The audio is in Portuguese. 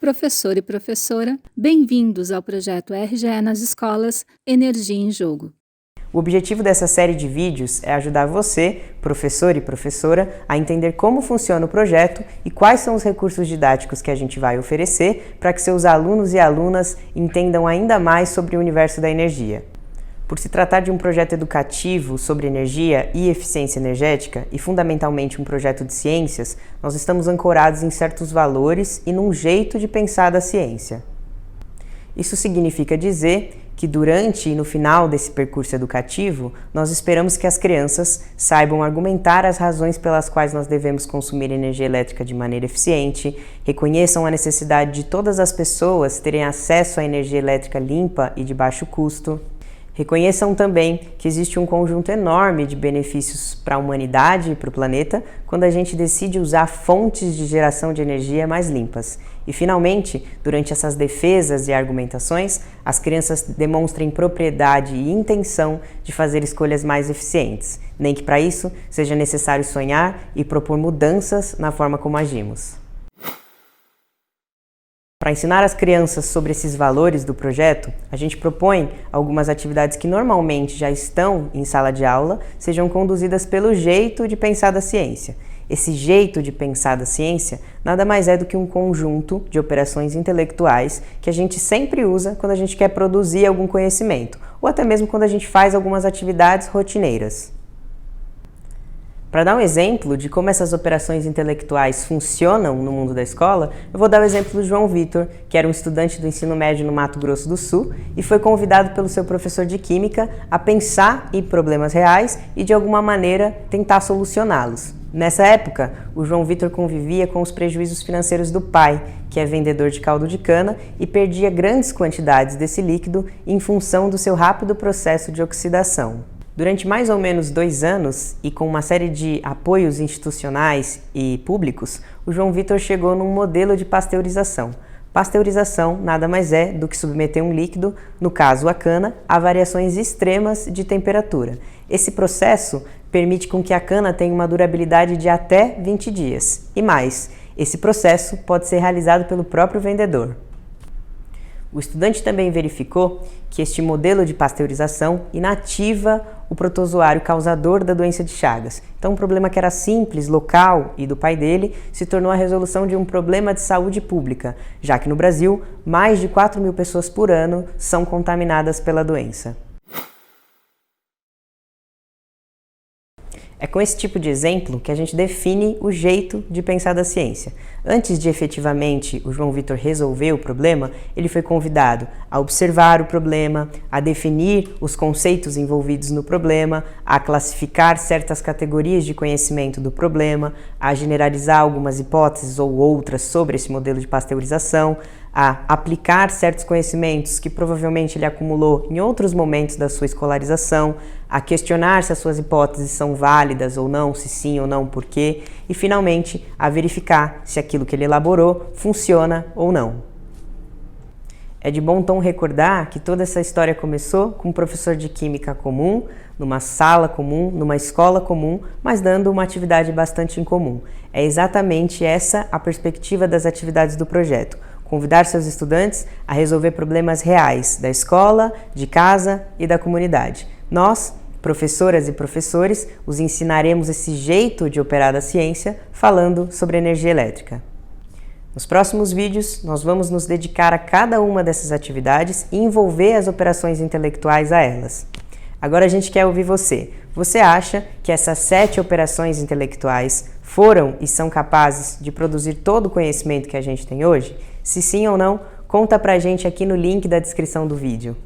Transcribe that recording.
professor e professora, bem-vindos ao projeto RGE nas escolas Energia em Jogo. O objetivo dessa série de vídeos é ajudar você, professor e professora, a entender como funciona o projeto e quais são os recursos didáticos que a gente vai oferecer para que seus alunos e alunas entendam ainda mais sobre o universo da energia. Por se tratar de um projeto educativo sobre energia e eficiência energética e fundamentalmente um projeto de ciências, nós estamos ancorados em certos valores e num jeito de pensar da ciência. Isso significa dizer que durante e no final desse percurso educativo, nós esperamos que as crianças saibam argumentar as razões pelas quais nós devemos consumir energia elétrica de maneira eficiente, reconheçam a necessidade de todas as pessoas terem acesso à energia elétrica limpa e de baixo custo. Reconheçam também que existe um conjunto enorme de benefícios para a humanidade e para o planeta quando a gente decide usar fontes de geração de energia mais limpas. E, finalmente, durante essas defesas e argumentações, as crianças demonstrem propriedade e intenção de fazer escolhas mais eficientes, nem que para isso seja necessário sonhar e propor mudanças na forma como agimos. Para ensinar as crianças sobre esses valores do projeto, a gente propõe algumas atividades que normalmente já estão em sala de aula, sejam conduzidas pelo jeito de pensar da ciência. Esse jeito de pensar da ciência nada mais é do que um conjunto de operações intelectuais que a gente sempre usa quando a gente quer produzir algum conhecimento, ou até mesmo quando a gente faz algumas atividades rotineiras. Para dar um exemplo de como essas operações intelectuais funcionam no mundo da escola, eu vou dar o exemplo do João Vitor, que era um estudante do ensino médio no Mato Grosso do Sul e foi convidado pelo seu professor de Química a pensar em problemas reais e, de alguma maneira, tentar solucioná-los. Nessa época, o João Vitor convivia com os prejuízos financeiros do pai, que é vendedor de caldo de cana e perdia grandes quantidades desse líquido em função do seu rápido processo de oxidação. Durante mais ou menos 2 anos e com uma série de apoios institucionais e públicos, o João Vitor chegou num modelo de pasteurização. Pasteurização nada mais é do que submeter um líquido, no caso a cana, a variações extremas de temperatura. Esse processo permite com que a cana tenha uma durabilidade de até 20 dias. E mais, esse processo pode ser realizado pelo próprio vendedor. O estudante também verificou que este modelo de pasteurização inativa o protozoário causador da doença de Chagas. Então, um problema que era simples, local e do pai dele, se tornou a resolução de um problema de saúde pública, já que no Brasil, mais de 4.000 pessoas por ano são contaminadas pela doença. É com esse tipo de exemplo que a gente define o jeito de pensar da ciência. Antes de efetivamente o João Vitor resolver o problema, ele foi convidado a observar o problema, a definir os conceitos envolvidos no problema, a classificar certas categorias de conhecimento do problema, a generalizar algumas hipóteses ou outras sobre esse modelo de pasteurização, a aplicar certos conhecimentos que provavelmente ele acumulou em outros momentos da sua escolarização, a questionar se as suas hipóteses são válidas ou não, se sim ou não, por quê, e finalmente a verificar se aquilo que ele elaborou funciona ou não. É de bom tom recordar que toda essa história começou com um professor de química comum, numa sala comum, numa escola comum, mas dando uma atividade bastante incomum. É exatamente essa a perspectiva das atividades do projeto. Convidar seus estudantes a resolver problemas reais da escola, de casa e da comunidade. Nós, professoras e professores, os ensinaremos esse jeito de operar a ciência falando sobre energia elétrica. Nos próximos vídeos, nós vamos nos dedicar a cada uma dessas atividades e envolver as operações intelectuais a elas. Agora a gente quer ouvir você. Você acha que essas 7 operações intelectuais foram e são capazes de produzir todo o conhecimento que a gente tem hoje? Se sim ou não, conta pra gente aqui no link da descrição do vídeo.